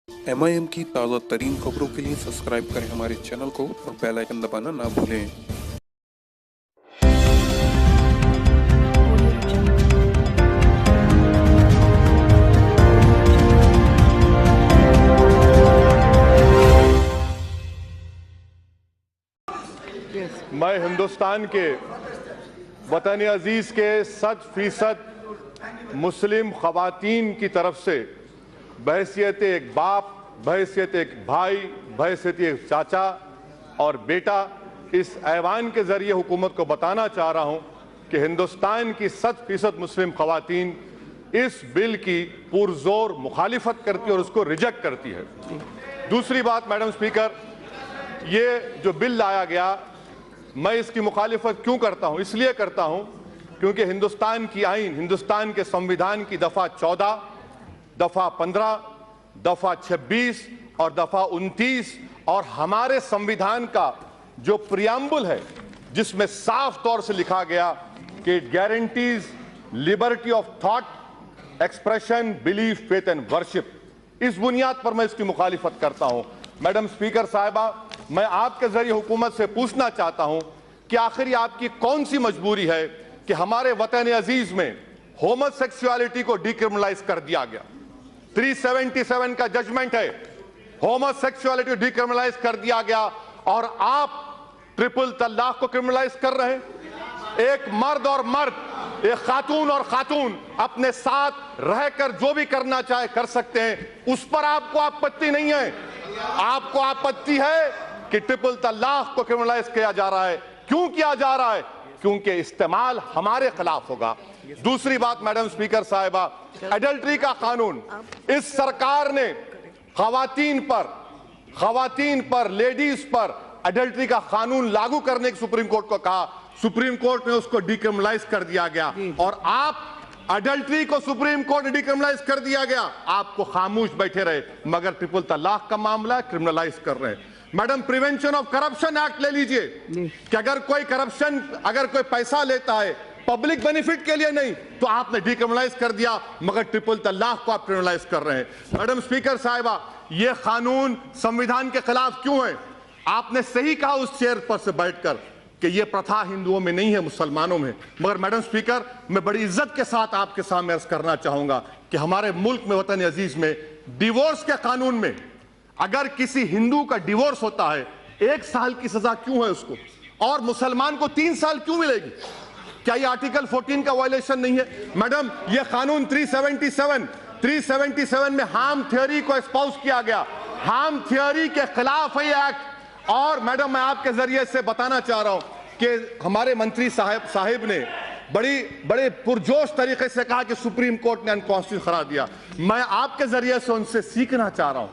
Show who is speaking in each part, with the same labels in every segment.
Speaker 1: MIM की ताज़ा तरीन खबरों के लिए सब्सक्राइब करें हमारे चैनल को और बेल आइकन दबाना ना भूलें।
Speaker 2: मैं हिंदुस्तान के वतन अजीज के 100% मुस्लिम खवातीन की तरफ से बहैसियत एक बाप, बहैसियत एक भाई, बहैसियत एक चाचा और बेटा इस ऐवान के जरिए हुकूमत को बताना चाह रहा हूं कि हिंदुस्तान की 100% मुस्लिम खवातीन इस बिल की पुरजोर मुखालिफत करती है और उसको रिजेक्ट करती है। दूसरी बात मैडम स्पीकर, ये जो बिल लाया गया, मैं इसकी मुखालिफत क्यों करता हूं? इसलिए करता हूं क्योंकि हिंदुस्तान की आईन, हिंदुस्तान के संविधान की दफा 14, दफा 15, दफा 26 और दफा 29 और हमारे संविधान का जो प्रियम्बल है जिसमें साफ तौर से लिखा गया कि it guarantees liberty of thought, expression, belief, faith and worship, इस बुनियाद पर मैं इसकी मुखालिफत करता हूं। मैडम स्पीकर साहिबा, मैं आपके जरिए हुकूमत से पूछना चाहता हूं कि आखिर आपकी कौन सी मजबूरी है कि हमारे वतन अजीज में होमोसेक्सुअलिटी को डिक्रिमिनलाइज कर दिया गया। 377 का जजमेंट है, होमोसेक्सुअलिटी डिक्रिमिनलाइज कर दिया गया और आप ट्रिपल तलाक को क्रिमिनलाइज कर रहे हैं। एक मर्द और मर्द, एक खातून और खातून अपने साथ रहकर जो भी करना चाहे कर सकते हैं, उस पर आपको आपत्ति नहीं है। आपको आपत्ति है कि ट्रिपल तलाक को क्रिमिनलाइज किया जा रहा है। क्यों किया जा रहा है? क्योंकि इस्तेमाल हमारे खिलाफ होगा। दूसरी बात मैडम स्पीकर साहिबा, एडल्ट्री का कानून, इस सरकार ने खवातीन पर लेडीज पर एडल्ट्री का कानून लागू करने की सुप्रीम कोर्ट को कहा। सुप्रीम कोर्ट ने उसको डिक्रिमिनलाइज कर दिया गया और आप एडल्ट्री को सुप्रीम कोर्ट ने डिक्रिमिनलाइज कर दिया गया, आपको खामोश बैठे रहे, मगर ट्रिपल तलाक का मामला क्रिमिनलाइज कर रहे हैं। Madam, prevention of corruption act ले लीजिए कि अगर कोई पैसा लेता है पब्लिक बेनिफिट के लिए नहीं तो आपने डिक्रिमिनलाइज कर दिया, मगर ट्रिपल तलाक को आप क्रिमिनलाइज कर रहे हैं। मैडम स्पीकर साहिबा, यह कानून संविधान के खिलाफ क्यों है? आपने सही कहा उस चेयर पर से बैठकर कि यह प्रथा हिंदुओं में नहीं है, मुसलमानों में। मगर मैडम स्पीकर, मैं बड़ी इज्जत के साथ आपके सामने अर्ज करना चाहूंगा कि हमारे मुल्क में, वतन अजीज में, डिवोर्स के कानून में अगर किसी हिंदू का डिवोर्स होता है 1 साल की सजा क्यों है उसको, और मुसलमान को 3 साल क्यों मिलेगी? क्या यह आर्टिकल 14 का वायलेशन नहीं है? मैडम, यह कानून 377 में हार्म थ्योरी को एस्पाउस किया गया, हार्म थ्योरी के खिलाफ है यह एक्ट। और मैडम, मैं आपके जरिए से बताना चाह रहा हूं कि हमारे मंत्री साहिब ने बड़े पुरजोश तरीके से कहा कि सुप्रीम कोर्ट ने अनकॉन्स्टिट्यूशनल करार दिया। मैं आपके जरिए से उनसे सीखना चाह रहा हूं,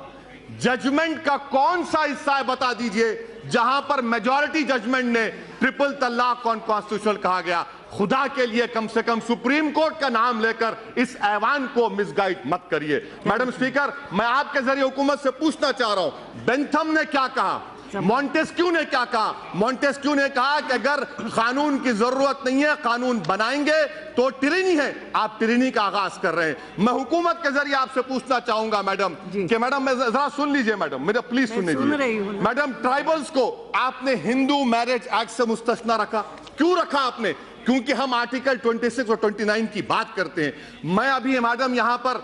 Speaker 2: जजमेंट का कौन सा हिस्सा है बता दीजिए जहां पर मेजॉरिटी जजमेंट ने ट्रिपल तलाक को अनकॉन्स्टिट्यूशनल कहा गया। खुदा के लिए कम से कम सुप्रीम कोर्ट का नाम लेकर इस ऐवान को मिसगाइड मत करिए। मैडम स्पीकर, मैं आपके जरिए हुकूमत से पूछना चाह रहा हूं, बेंथम ने क्या कहा, मॉन्टेस्क्यू ने क्या कहा? मॉन्टेस्क्यू ने कहा कि अगर कानून की जरूरत नहीं है, कानून बनाएंगे तो टिरनी है। आप टिरनी का आगाज कर रहे हैं। मैं हुकूमत के जरिए आपसे पूछना चाहूंगा मैडम कि मैडम, मैं जरा सुन लीजिए मैडम, मेरा प्लीज सुन लीजिए मैडम। ट्राइबल्स को आपने हिंदू मैरिज एक्ट से मुस्तस्ना रखा, क्यों रखा आपने? क्योंकि हम आर्टिकल 26 और 29 की बात करते हैं। मैं अभी मैडम यहां पर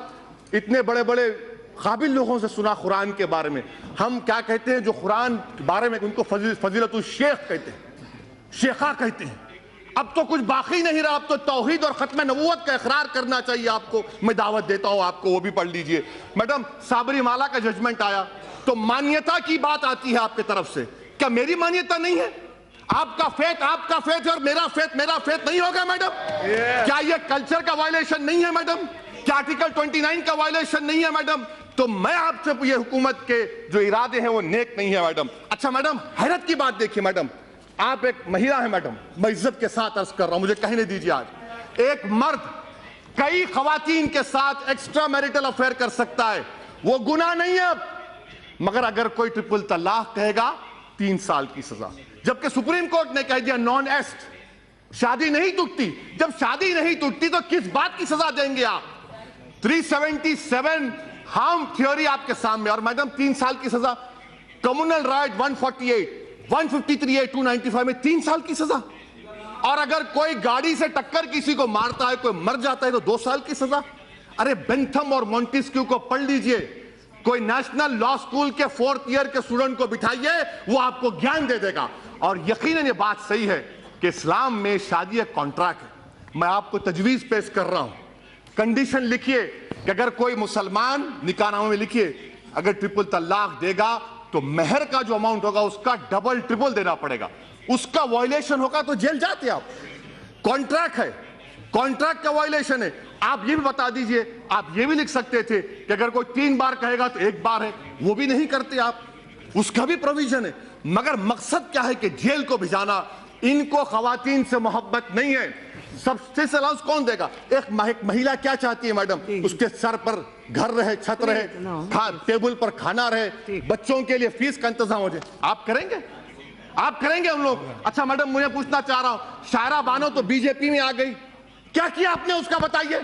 Speaker 2: इतने बड़े बड़े काबिल लोगों से सुना कुरान के बारे में, हम क्या कहते हैं जो कुरान के बारे में, उनको फजीलतुल शेख कहते हैं, शेखा कहते हैं। अब तो कुछ बाकी नहीं रहा, अब तो तौहीद और खत्म नबूवत का इकरार करना चाहिए आपको। मैं दावत देता हूं आपको, वो भी पढ़ लीजिए। मैडम, साबरीमाला का जजमेंट आया तो मान्यता की बात आती है आपके तरफ से, क्या मेरी मान्यता नहीं है? आपका फेथ और मेरा फेथ नहीं होगा मैडम? क्या यह कल्चर का वायलेशन नहीं है मैडम? क्या आर्टिकल 29 का वायलेशन नहीं है मैडम? तो मैं आपसे ये हुकूमत के जो इरादे हैं वो नेक नहीं है मैडम। अच्छा मैडम, हैरत की बात देखिए मैडम, आप एक महिला है मैडम, मैं इज्जत के साथ अर्ज कर रहा हूं, मुझे कहने दीजिए। आज एक मर्द कई खवातीन के साथ एक्स्ट्रा मैरिटल अफेयर कर सकता है, वो गुनाह नहीं है अब। मगर अगर कोई ट्रिपल तलाक कहेगा 3 साल की सजा, जबकि सुप्रीम कोर्ट ने कह दिया नॉन एस्ट, शादी नहीं टूटती। जब शादी नहीं टूटती तो किस बात की सजा देंगे आप? 377 हार्म थियोरी आपके सामने, और मैडम 3 साल की सजा, कम्युनल राइट 148, 153A, 295 में 3 साल की सजा, और अगर कोई गाड़ी से टक्कर किसी को मारता है, कोई मर जाता है तो 2 साल की सजा। अरे बेंथम और मॉन्टेस्क्यू को पढ़ लीजिए, कोई नेशनल लॉ स्कूल के 4th ईयर के स्टूडेंट को बिठाइए, वो आपको ज्ञान दे देगा। और यकीनन ये बात सही है कि इस्लाम में शादी एक कॉन्ट्रैक्ट है। मैं आपको तजवीज पेश कर रहा हूं, कंडीशन लिखिए कि अगर कोई मुसलमान, निकाहनामे में लिखिए, अगर ट्रिपल तलाक देगा तो मेहर का जो अमाउंट होगा उसका डबल ट्रिपल देना पड़ेगा। उसका वायलेशन होगा तो जेल जाते आप। कॉन्ट्रैक्ट है, कॉन्ट्रैक्ट का वायलेशन है। आप ये भी बता दीजिए, आप ये भी लिख सकते थे कि अगर कोई 3 बार कहेगा तो 1 बार है, वो भी नहीं करते आप, उसका भी प्रोविजन है। मगर मकसद क्या है कि जेल को भिजाना। इनको खवातीन से मोहब्बत नहीं है। सब्सिडी अलाउंस कौन देगा? एक महिला क्या चाहती है मैडम? उसके सर पर घर रहे, छत रहे, टेबल पर खाना रहे, बच्चों के लिए फीस का इंतजाम हो जाए। आप करेंगे? आप करेंगे हम लोग? अच्छा मैडम, मुझे पूछना चाह रहा हूं, शायरा बानो तो बीजेपी में आ गई, क्या किया आपने उसका? बताइए,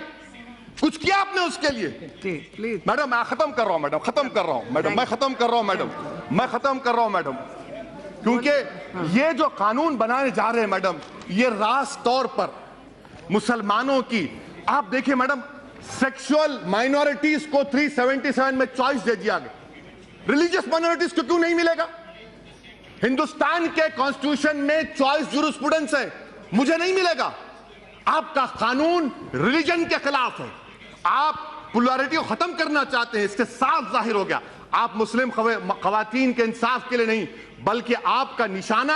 Speaker 2: कुछ किया आपने उसके लिए? प्लीज मैडम, मैं खत्म कर रहा हूं मैडम, खत्म कर रहा हूं मैडम, मैं खत्म कर रहा हूं मैडम, मैं खत्म कर रहा हूं मैडम, क्योंकि ये जो कानून बनाने जा रहे हैं मैडम, ये रास तौर पर मुसलमानों की, आप देखिए मैडम, सेक्सुअल माइनॉरिटीज को 377 में चॉइस दे दिया गया, रिलीजियस माइनॉरिटीज को क्यों नहीं मिलेगा? हिंदुस्तान के कॉन्स्टिट्यूशन में चॉइस जूरिस्प्रूडेंस है, मुझे नहीं मिलेगा। आपका कानून रिलीजन के खिलाफ है, आप प्लुरलिटी को खत्म करना चाहते हैं, इससे साफ जाहिर हो गया आप मुस्लिम खवातीन के इंसाफ के लिए नहीं, बल्कि आपका निशाना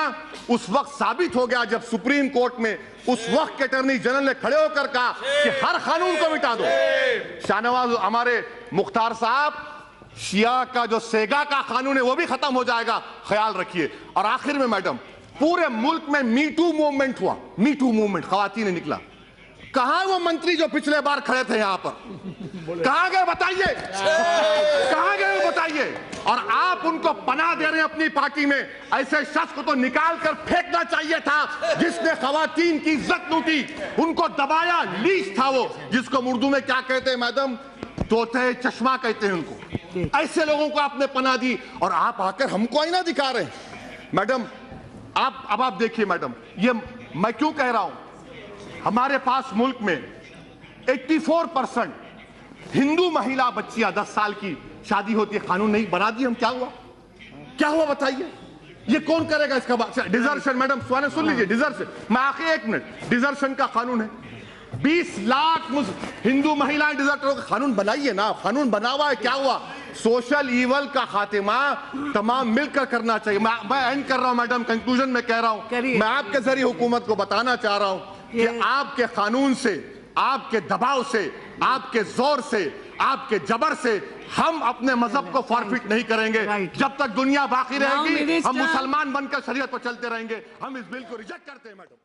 Speaker 2: उस वक्त साबित हो गया जब सुप्रीम कोर्ट में उस वक्त के अटॉर्नी जनरल ने खड़े होकर कहा कि हर कानून को मिटा दो। शाहनवाज हमारे मुख्तार साहब, शिया का जो सेगा का कानून है वो भी खत्म हो जाएगा, ख्याल रखिए। और आखिर में मैडम, पूरे मुल्क में मी टू मूवमेंट हुआ, मी टू मूवमेंट, खवातीन ने निकला। कहां वो मंत्री जो पिछले बार खड़े थे यहां पर? कहां गए बताइए, कहां गए बताइए? और आप उनको पनाह दे रहे हैं अपनी पार्टी में। ऐसे शख्स को तो निकाल कर फेंकना चाहिए था जिसने खवातीन की इज्जत लूटी, उनको दबाया, लीच था वो, जिसको उर्दू में क्या कहते हैं मैडम? तोते चश्मा कहते हैं उनको। ऐसे लोगों को आपने पनाह दी और आप आकर हमको आईना दिखा रहे हैं मैडम। आप देखिए मैडम, ये मैं क्यों कह रहा हूं, हमारे पास मुल्क में 84% हिंदू महिला बच्चियां 10 साल की शादी होती है, कानून नहीं बना दी हम, क्या हुआ? क्या हुआ बताइए? ये कौन करेगा इसका? डिजर्शन मैडम, सुन लीजिए, डिजर्शन, मैं आखिर 1 मिनट, डिजर्शन का कानून है, 20 लाख हिंदू महिलाएं डिजर्टर का कानून बनाइए ना, कानून बना हुआ है, क्या हुआ? सोशल ईवल का खात्मा तमाम मिलकर करना चाहिए। मैं एंड कर रहा हूं मैडम, कंक्लूजन में कह रहा हूं, मैं आपके जरिए हुकूमत को बताना चाह रहा हूं कि आपके कानून से, आपके दबाव से, आपके जोर से, आपके जबर से हम अपने मजहब को फॉरफिट नहीं करेंगे। जब तक दुनिया बाकी रहेगी हम मुसलमान बनकर शरीयत पर चलते रहेंगे। हम इस बिल को रिजेक्ट करते हैं मैडम।